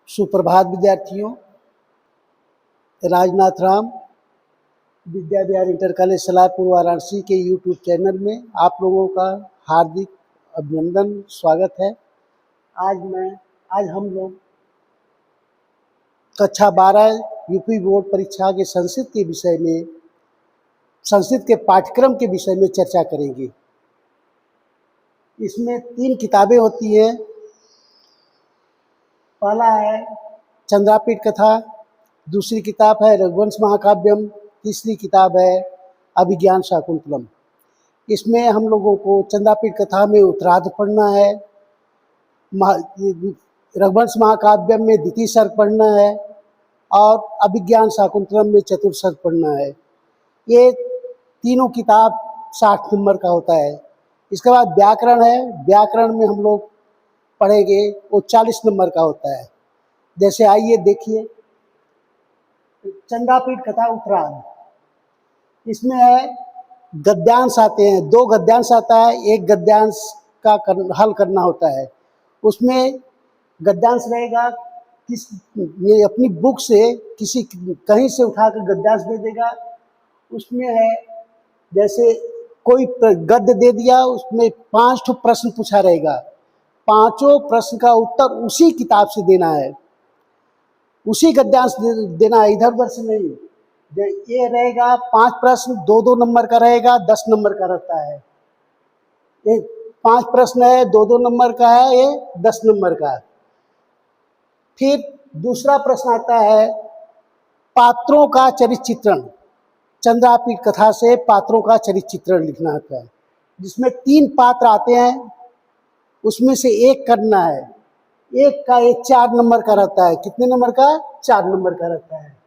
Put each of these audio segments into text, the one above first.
सुप्रभात विद्यार्थियों। Rajnath Ram Vidya Vihar inter college Salarpur Varanasi के यूट्यूब चैनल में आप लोगों का हार्दिक अभिनंदन, स्वागत है। आज हम लोग कक्षा 12 यूपी बोर्ड परीक्षा के संस्कृत के पाठ्यक्रम के विषय में चर्चा करेंगे। इसमें 3 किताबें होती हैं। पहला है चंद्रापीठ कथा, दूसरी किताब है रघुवंश महाकाव्यम, तीसरी किताब है अभिज्ञान शाकुंतलम। इसमें हम लोगों को चंद्रापीठ कथा में उत्तरार्ध पढ़ना है, रघुवंश महाकाव्यम में द्वितीय सर्ग पढ़ना है और अभिज्ञान शाकुंतलम में चतुर्थ सर्ग पढ़ना है। ये तीनों किताब 60 नंबर का होता है। इसके बाद व्याकरण है। व्याकरण में हम लोग पढ़ेंगे, वो 40 नंबर का होता है। जैसे आइए देखिए, चंद्रापीठ कथा उत्तरार्ध। इसमें है गद्यांश आते हैं, 2 गद्यांश आता है, एक गद्यांश का हल करना होता है। उसमें गद्यांश रहेगा, ये अपनी बुक से कहीं से उठाकर गद्यांश दे देगा। उसमें है जैसे कोई गद्य दे दिया, उसमें 5 ठो प्रश्न पूछा रहेगा, 5 प्रश्न का उत्तर उसी किताब से देना है, उसी गद्यांश देना है, इधर उधर से नहीं। ये रहेगा 5 प्रश्न, 2-2 नंबर का रहेगा, 10 नंबर का रहता है। ये 5 प्रश्न है, 2-2 नंबर का है, ये 10 नंबर का। फिर दूसरा प्रश्न आता है पात्रों का चरित्र चित्रण। चंद्रापीठ कथा से पात्रों का चरित्र चित्रण लिखना होता है, जिसमें 3 पात्र आते हैं, उसमें से एक करना है। एक का 4 नंबर का रहता है। कितने नंबर का? 4 नंबर का रहता है।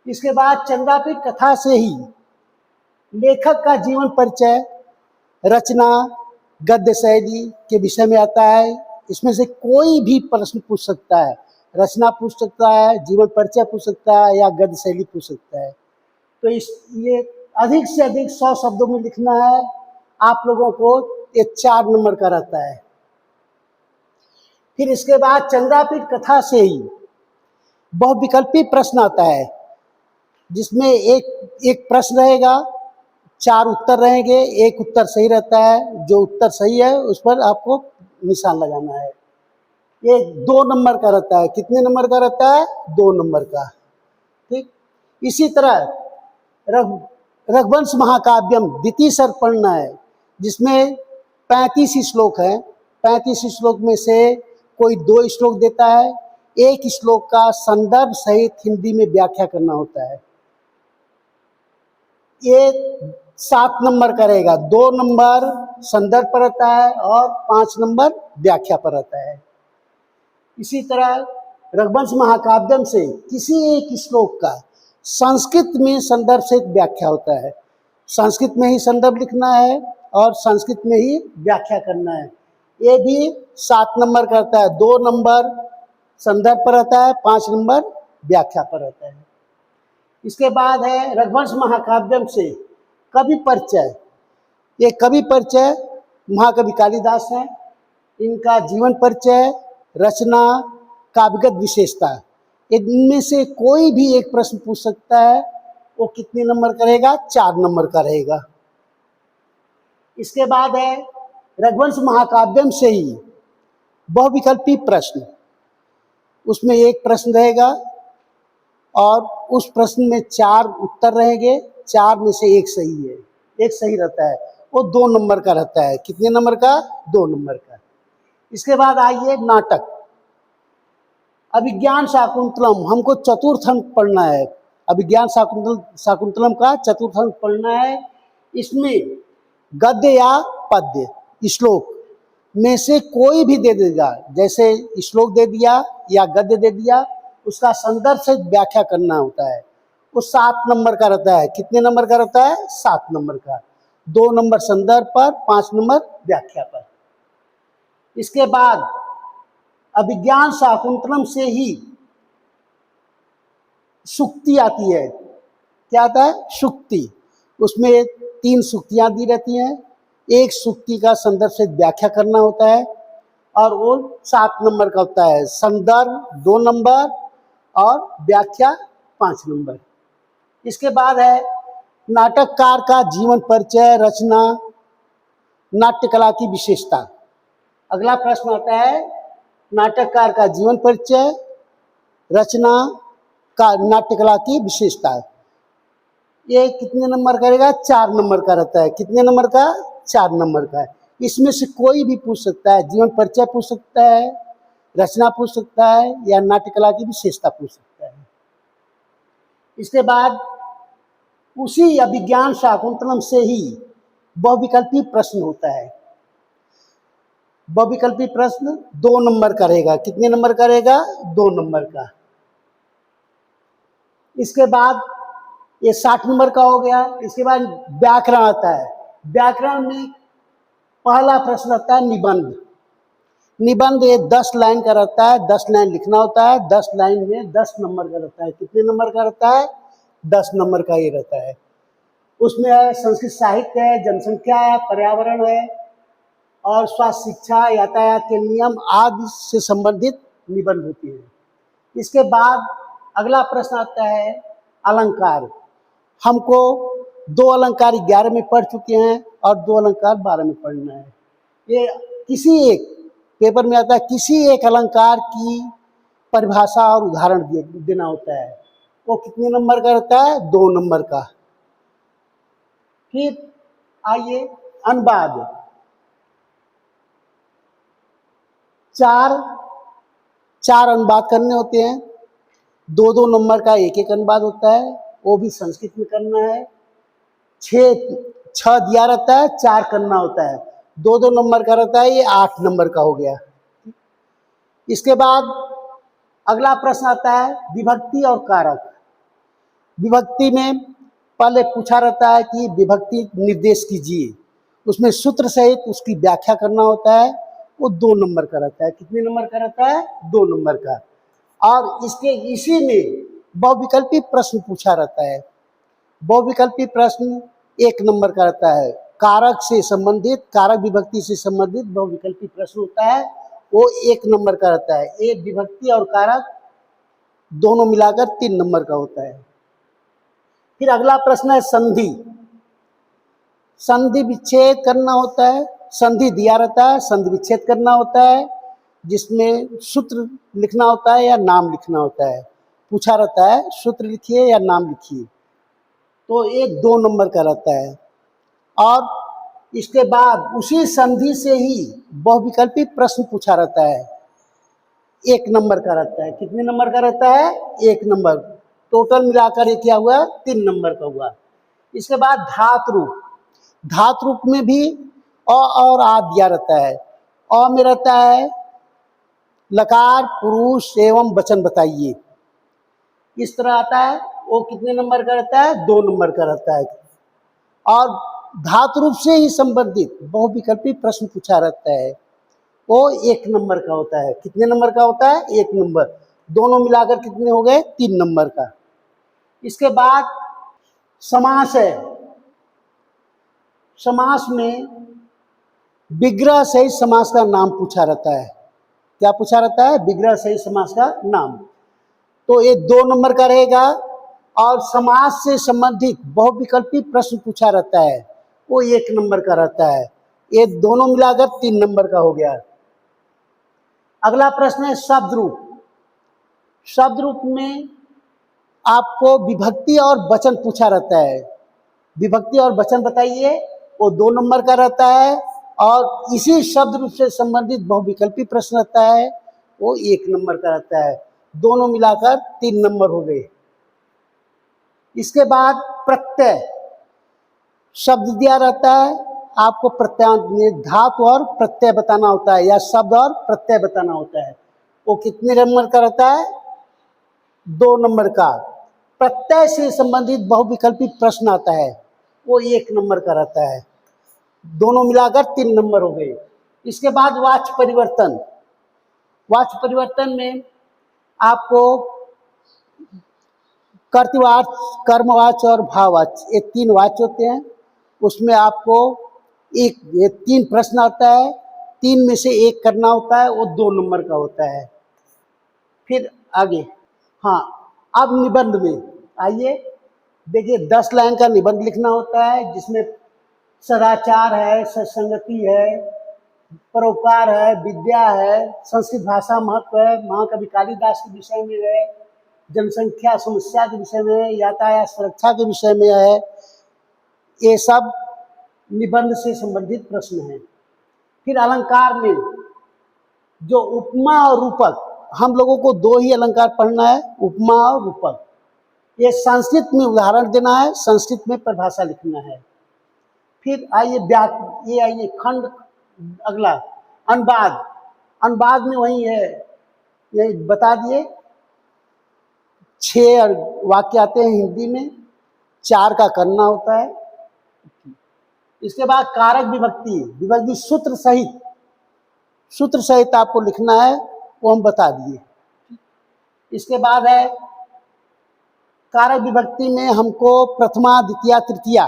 इसके बाद चंद्रापीठ कथा से ही लेखक का जीवन परिचय, रचना, गद्य शैली के विषय में आता है। इसमें से कोई भी प्रश्न पूछ सकता है, रचना पूछ सकता है, जीवन परिचय पूछ सकता है या गद्य शैली पूछ सकता है। तो ये अधिक से अधिक 100 शब्दों में लिखना है आप लोगों को। ये 4 नंबर का रहता है। फिर इसके बाद चंद्रापीठ कथा से ही बहुविकल्पी प्रश्न आता है, जिसमें एक प्रश्न रहेगा, 4 उत्तर रहेंगे, एक उत्तर सही रहता है। जो उत्तर सही है उस पर आपको निशान लगाना है। ये 2 नंबर का रहता है। कितने नंबर का रहता है? 2 नंबर का। ठीक। इसी तरह रघुवंश महाकाव्यम द्वितीय सर्ग पढ़ना है, जिसमें 35 श्लोक हैं। 35 श्लोक में से कोई 2 श्लोक देता है, एक श्लोक का संदर्भ सहित हिंदी में व्याख्या करना होता है। ये 7 नंबर का रहेगा, 2 नंबर संदर्भ पर रहता है और 5 नंबर व्याख्या पर रहता है। इसी तरह रघुवंश महाकाव्यम से किसी एक श्लोक का संस्कृत में संदर्भ सहित व्याख्या होता है। संस्कृत में ही संदर्भ लिखना है और संस्कृत में ही व्याख्या करना है। ये भी 7 नंबर का रहता है। 2 नंबर संदर्भ पर रहता है, 5 नंबर व्याख्या पर रहता है। इसके बाद है रघुवंश महाकाव्यम से कवि परिचय। ये कवि परिचय महाकवि कालिदास हैं। इनका जीवन परिचय, रचना, काव्यगत विशेषता, इनमें से कोई भी एक प्रश्न पूछ सकता है। वो कितने नंबर का रहेगा? 4 नंबर का रहेगा। इसके बाद है रघुवंश महाकाव्यम से ही बहुविकल्पी प्रश्न। उसमें एक प्रश्न रहेगा और उस प्रश्न में 4 उत्तर रहेंगे, 4 में से एक सही है, एक सही रहता है। वो 2 नंबर का रहता है। कितने नंबर का? 2 नंबर का। इसके बाद आइए नाटक। अभिज्ञान शाकुंतलम हमको चतुर्थ अंक पढ़ना है। अभिज्ञान शाकुंतलम का चतुर्थ अंक पढ़ना है। इसमें गद्य या पद्य श्लोक में से कोई भी दे देगा, जैसे श्लोक दे दिया या गद्य दे दिया, उसका संदर्भ से व्याख्या करना होता है। वो 7 नंबर का रहता है। कितने नंबर का रहता है? 7 नंबर का। 2 नंबर संदर्भ पर, 5 नंबर व्याख्या पर। इसके बाद अभिज्ञान शाकुंतलम से ही सूक्ति आती है। क्या आता है? सूक्ति। उसमें 3 सूक्तियां दी रहती हैं। एक सूक्ति का संदर्भ से व्याख्या करना होता है और वो 7 नंबर का होता है। संदर्भ 2 नंबर और व्याख्या 5 नंबर। इसके बाद है नाटककार का जीवन परिचय, रचना, नाट्य कला की विशेषता। अगला प्रश्न आता है नाटककार का जीवन परिचय, रचना का नाट्य कला की विशेषता। ये कितने नंबर करेगा? 4 नंबर का रहता है। कितने नंबर का? 4 नंबर का है। इसमें से कोई भी पूछ सकता है। जीवन परिचय पूछ सकता है, रचना पूछ सकता है, या नाट्य कला की विशेषता पूछ सकता है। इसके बाद उसी अभिज्ञान शाकुंतलम से ही बहुविकल्पी प्रश्न होता है। बहुविकल्पी प्रश्न 2 नंबर का रहेगा। कितने नंबर का रहेगा? 2 नंबर का। इसके बाद ये 60 नंबर का हो गया। इसके बाद व्याकरण आता है। व्याकरण में पहला प्रश्न आता है निबंध। निबंध ये 10 लाइन का रहता है। 10 लाइन लिखना होता है। 10 लाइन में 10 नंबर का रहता है। कितने नंबर का रहता है? 10 नंबर का ये रहता है। उसमें है संस्कृत साहित्य है, जनसंख्या है, पर्यावरण है और स्वास्थ्य, शिक्षा, यातायात के नियम आदि से संबंधित निबंध होती है। इसके बाद अगला प्रश्न आता है अलंकार। हमको 2 अलंकार 11 में पढ़ चुके हैं और 2 अलंकार 12 में पढ़ना है। ये किसी एक पेपर में आता है, किसी एक अलंकार की परिभाषा और उदाहरण देना होता है। वो कितने नंबर का रहता है? 2 नंबर का। फिर आइए अनुवाद। 4 अनुवाद करने होते हैं। 2-2 नंबर का एक अनुवाद होता है, वो भी संस्कृत में करना है। 6 दिया रहता है, 4 करना होता है। 2-2 नंबर का रहता है, ये 8 नंबर का हो गया। इसके बाद अगला प्रश्न आता है विभक्ति और कारक। विभक्ति में पहले पूछा रहता है कि विभक्ति निर्देश कीजिए, उसमें सूत्र सहित उसकी व्याख्या करना होता है। वो 2 नंबर का रहता है। कितने नंबर का रहता है? 2 नंबर का। और इसी में बहुविकल्पी प्रश्न पूछा रहता है। बहुविकल्पी प्रश्न 1 नंबर का रहता है। कारक से संबंधित, कारक विभक्ति से संबंधित बहुविकल्पी प्रश्न होता है, वो 1 नंबर का रहता है। एक विभक्ति और कारक दोनों मिलाकर 3 नंबर का होता है। फिर अगला प्रश्न है संधि। संधि विच्छेद करना होता है। संधि दिया रहता है, संधि विच्छेद करना होता है, जिसमें सूत्र लिखना होता है या नाम लिखना होता है। पूछा रहता है सूत्र लिखिए या नाम लिखिए, तो ये 2 नंबर का रहता है। और इसके बाद उसी संधि से ही बहुविकल्पी प्रश्न पूछा रहता है, 1 नंबर का रहता है। कितने नंबर का रहता है? 1 नंबर। टोटल मिलाकर ये क्या हुआ? 3 नंबर का हुआ। इसके बाद धातु रूप। धातु रूप में भी अ और आ दिया रहता है। अ में रहता है लकार, पुरुष एवं वचन बताइए, इस तरह आता है। वो कितने नंबर का रहता है? 2 नंबर का रहता है। और धातु रूप से ही संबंधित बहुविकल्पी प्रश्न पूछा रहता है, वो 1 नंबर का होता है। कितने नंबर का होता है? 1 नंबर। दोनों मिलाकर कितने हो गए? 3 नंबर का। इसके बाद समास है। समास में विग्रह सहित समास का नाम पूछा रहता है। क्या पूछा रहता है? विग्रह सहित समास का नाम। तो ये 2 नंबर का रहेगा। और समास से संबंधित बहुविकल्पी प्रश्न पूछा रहता है, वो 1 नंबर का रहता है। ये दोनों मिलाकर 3 नंबर का हो गया। अगला प्रश्न है शब्द रूप। शब्द रूप में आपको विभक्ति और वचन पूछा रहता है। विभक्ति और वचन बताइए, वो 2 नंबर का रहता है। और इसी शब्द रूप से संबंधित बहुविकल्पी प्रश्न रहता है, वो 1 नंबर का रहता है। दोनों मिलाकर 3 नंबर हो गए। इसके बाद प्रत्यय। शब्द दिया रहता है, आपको प्रत्यय, धातु और प्रत्यय बताना होता है, या शब्द और प्रत्यय बताना होता है। वो कितने नंबर का रहता है? 2 नंबर का। प्रत्यय से संबंधित बहुविकल्पी प्रश्न आता है, वो 1 नंबर का रहता है। दोनों मिलाकर 3 नंबर हो गए। इसके बाद वाच्य परिवर्तन। वाच्य परिवर्तन में आपको कर्तवाच्य, कर्मवाच्य और भाववाच्य, ये 3 वाच्य होते हैं। उसमें आपको ये 3 प्रश्न आता है। 3 में से 1 करना होता है, वो 2 नंबर का होता है। फिर आगे, हाँ, अब निबंध में आइए, देखिए 10 लाइन का निबंध लिखना होता है, जिसमें सदाचार है, सत्संगति है, परोपकार है, विद्या है, संस्कृत भाषा महत्व है, महाकवि कालिदास के विषय में है, जनसंख्या समस्या के विषय में है, यातायात सुरक्षा के विषय में है। ये सब निबंध से संबंधित प्रश्न हैं। फिर अलंकार में जो उपमा और रूपक, हम लोगों को 2 ही अलंकार पढ़ना है, उपमा और रूपक। ये संस्कृत में उदाहरण देना है, संस्कृत में परिभाषा लिखना है। फिर आइए ये आइए खंड, अगला अनुवाद। अनुवाद में वही है, ये बता दिए 6 वाक्य आते हैं हिंदी में, 4 का करना होता है। इसके बाद कारक विभक्ति, विभक्ति सूत्र सहित आपको लिखना है, वो हम बता दिए। इसके बाद है कारक विभक्ति में हमको प्रथमा, द्वितीया, तृतीया,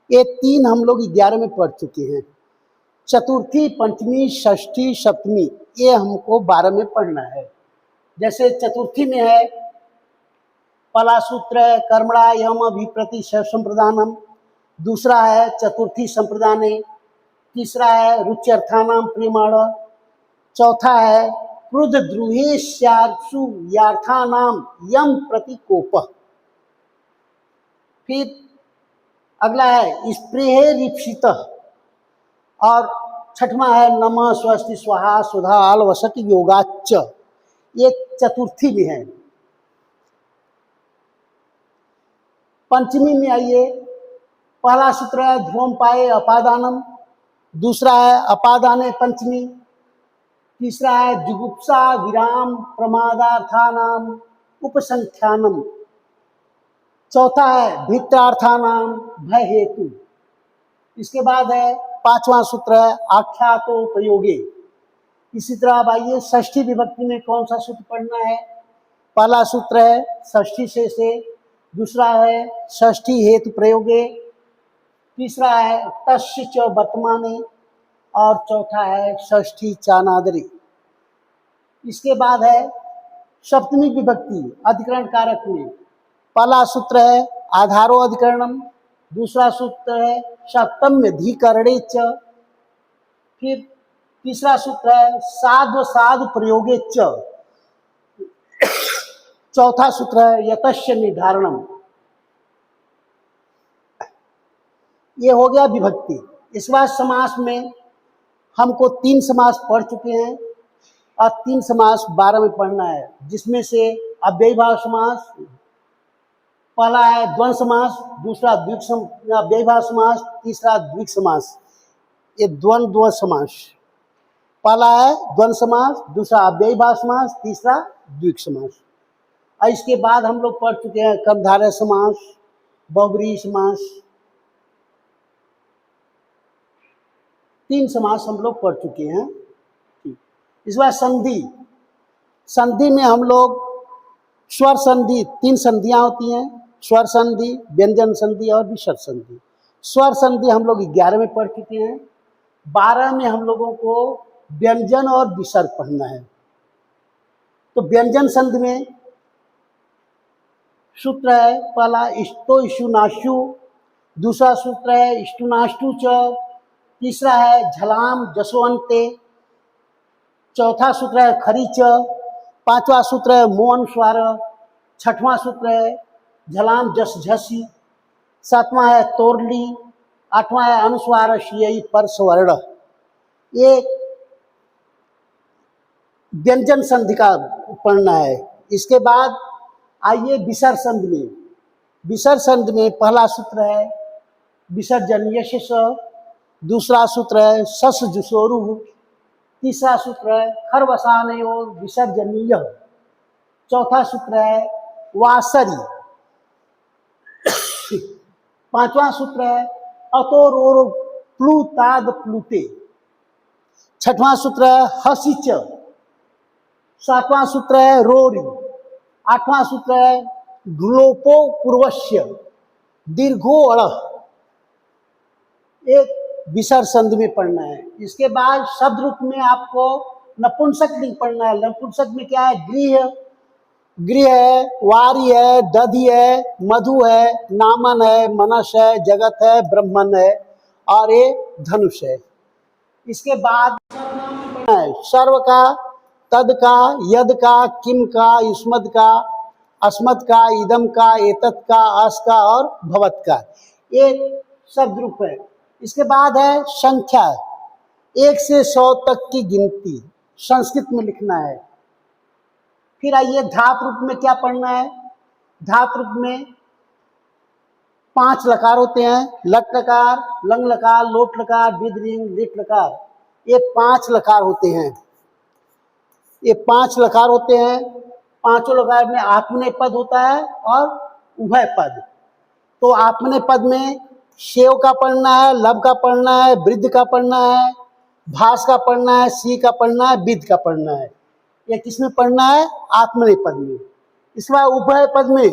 ये 3 हम लोग 11 में पढ़ चुके हैं। चतुर्थी, पंचमी, षष्ठी, सप्तमी, ये हमको 12 में पढ़ना है। जैसे चतुर्थी में है पहला सूत्र है कर्मणा यम अभिप्रति संप्रदानम, दूसरा है चतुर्थी संप्रदाने, तीसरा है रुच्यर्थानाम प्रेमाण, चौथा है क्रुद्ध द्रुहेश्यासु यार्थानाम यम प्रतिकोप। फिर अगला है स्प्रेहे रिप्सित, और छठवां है नमः स्वस्ति स्वाहा सुधा आल वसति योगाच्च, ये चतुर्थी में है। पंचमी में आइए, पहला सूत्र है ध्रुवम पाए अपादानम, दूसरा है अपादाने पंचमी, तीसरा है जुगुप्सा विराम प्रमादार्थानाम उपसंख्यानम, चौथा है भित्रार्थानाम भय हेतु। इसके बाद है 5वां सूत्र है आख्यातो उपयोगे। इसी तरह अब आइए षष्ठी विभक्ति में कौन सा सूत्र पढ़ना है। पहला सूत्र है षष्ठी से, दूसरा है षष्ठी हेतु प्रयोगे, तीसरा है तस्य च वर्तमाने, और चौथा है षष्ठी चानादरी। इसके बाद है सप्तमी विभक्ति अधिकरण कारक में, पहला सूत्र है आधारो अधिकरणम, दूसरा सूत्र है सप्तम्य धिकरणे च, फिर तीसरा सूत्र है साधु साधु प्रयोगे च, चौथा सूत्र है यतस्य निर्धारणम। ये हो गया विभक्ति। इस बार समास में हमको 3 समास पढ़ चुके हैं और 3 समास 12 में पढ़ना है, जिसमें से अव्ययीभाव समास, पहला है द्वंद्व समास, दूसरा अव्ययीभाव समास, तीसरा द्विग समास। ये द्वंद्व समास, पहला है द्वंद्व समास, दूसरा अव्ययीभाव समास, तीसरा द्विग समास। और इसके बाद हम लोग पढ़ चुके हैं कर्मधारय समास, बहुब्रीहि समास, 3 समास हम लोग पढ़ चुके हैं। इस बार संधि में हम लोग स्वर संधि, 3 संधियां होती हैं, स्वर संधि, व्यंजन संधि और विसर्ग संधि। स्वर संधि हम लोग 11 में पढ़ चुके हैं, 12 में हम लोगों को व्यंजन और विसर्ग पढ़ना है। तो व्यंजन संधि में सूत्र है पहला इष्टो इषुनाशु, दूसरा सूत्र है इष्टुनाष्टु च, तीसरा है झलाम जसवंते, चौथा सूत्र है खरी च, 5वां सूत्र है मोहन स्वर, 6वां सूत्र है झलाम जस झसी, 7वां है तोरली, 8वां है अनुस्वार शियई पर स्वर्ण। ये व्यंजन संधि का पढ़ना है। इसके बाद आइए विसर्ग संधि में। विसर्ग संधि में पहला सूत्र है विसर्जनीय स, दूसरा सूत्र है सस जुसोरु, तीसरा सूत्र है खरवसानयोर विसर्जनीय, चौथा सूत्र है वासरी, 5वां सूत्र है अतोरोर प्लुताद प्लुते, 6वां सूत्र है हसिच, 7वां सूत्र है रोरी, 8वां सूत्र है ग्लोपो पूर्वस्य दीर्घो अड़। एक विसर्ग संधि में पढ़ना है। इसके बाद शब्द रूप में आपको नपुंसक लिंग पढ़ना है। नपुंसक में क्या है? गृह, गृह है, वारी है, दधि है, मधु है, नामन है, मनस है, जगत है, ब्रह्मन है और ये धनुष है। इसके बाद सर्व का, तद का, यद का, किम का, युष्मद का, अस्मद का, इदम का, एतत् का, अस का और भवत का, ये शब्द रूप है। इसके बाद है संख्या, 1 से 100 तक की गिनती संस्कृत में लिखना है। फिर आइए धातु रूप में क्या पढ़ना है। धातु रूप में 5 लकार होते हैं, लट लकार, लंग लकार, लोट लकार, दीर्घ लिट लकार, ये 5 लकार होते हैं। ये 5 लकार होते हैं। पांचों लकार में आत्मनेय पद होता है और उभय पद। तो आत्मनेय पद में शेव का पढ़ना है, लब का पढ़ना है, वृद्ध का पढ़ना है, भास का पढ़ना है, सी का पढ़ना है, विद का पढ़ना है। ये किस में पढ़ना है? आत्मनेय पद में। इसके बाद उभय पद में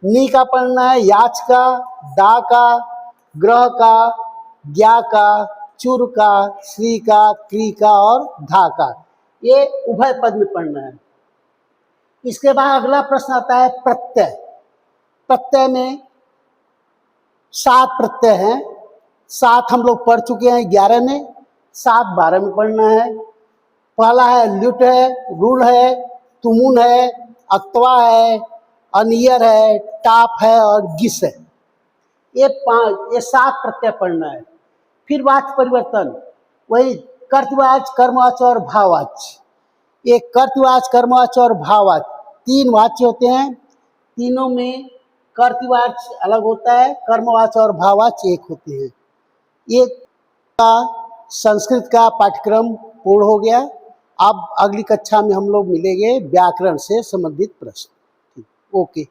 नी का पढ़ना है, याच का, दा का, ग्रह का, ज्ञा का, चुर का, श्री का, क्री का और धा का, ये उभय पद में पढ़ना है। इसके बाद अगला प्रश्न आता है प्रत्यय। प्रत्यय में 7 प्रत्यय हैं। 7 हम लोग पढ़ चुके हैं 11 में, 7 12 में पढ़ना है। पहला है ल्युट है, रूढ़ है, तुमुन है, अक्तवा है, अनियर है, टाप है और गिस है। ये 7 प्रत्यय पढ़ना है। फिर वाच्य परिवर्तन, वही कर्तवाच्य, कर्मवाच्य और भाववाच्य। ये कर्तवाच्य, कर्मवाच्य और भाववाच्य 3 वाच्य होते हैं। तीनों में कर्तवाच्य अलग होता है, कर्मवाच्य और भाववाच्य एक होते हैं। ये संस्कृत का पाठ्यक्रम पूर्ण हो गया। अब अगली कक्षा में हम लोग मिलेंगे व्याकरण से संबंधित प्रश्न। ओके।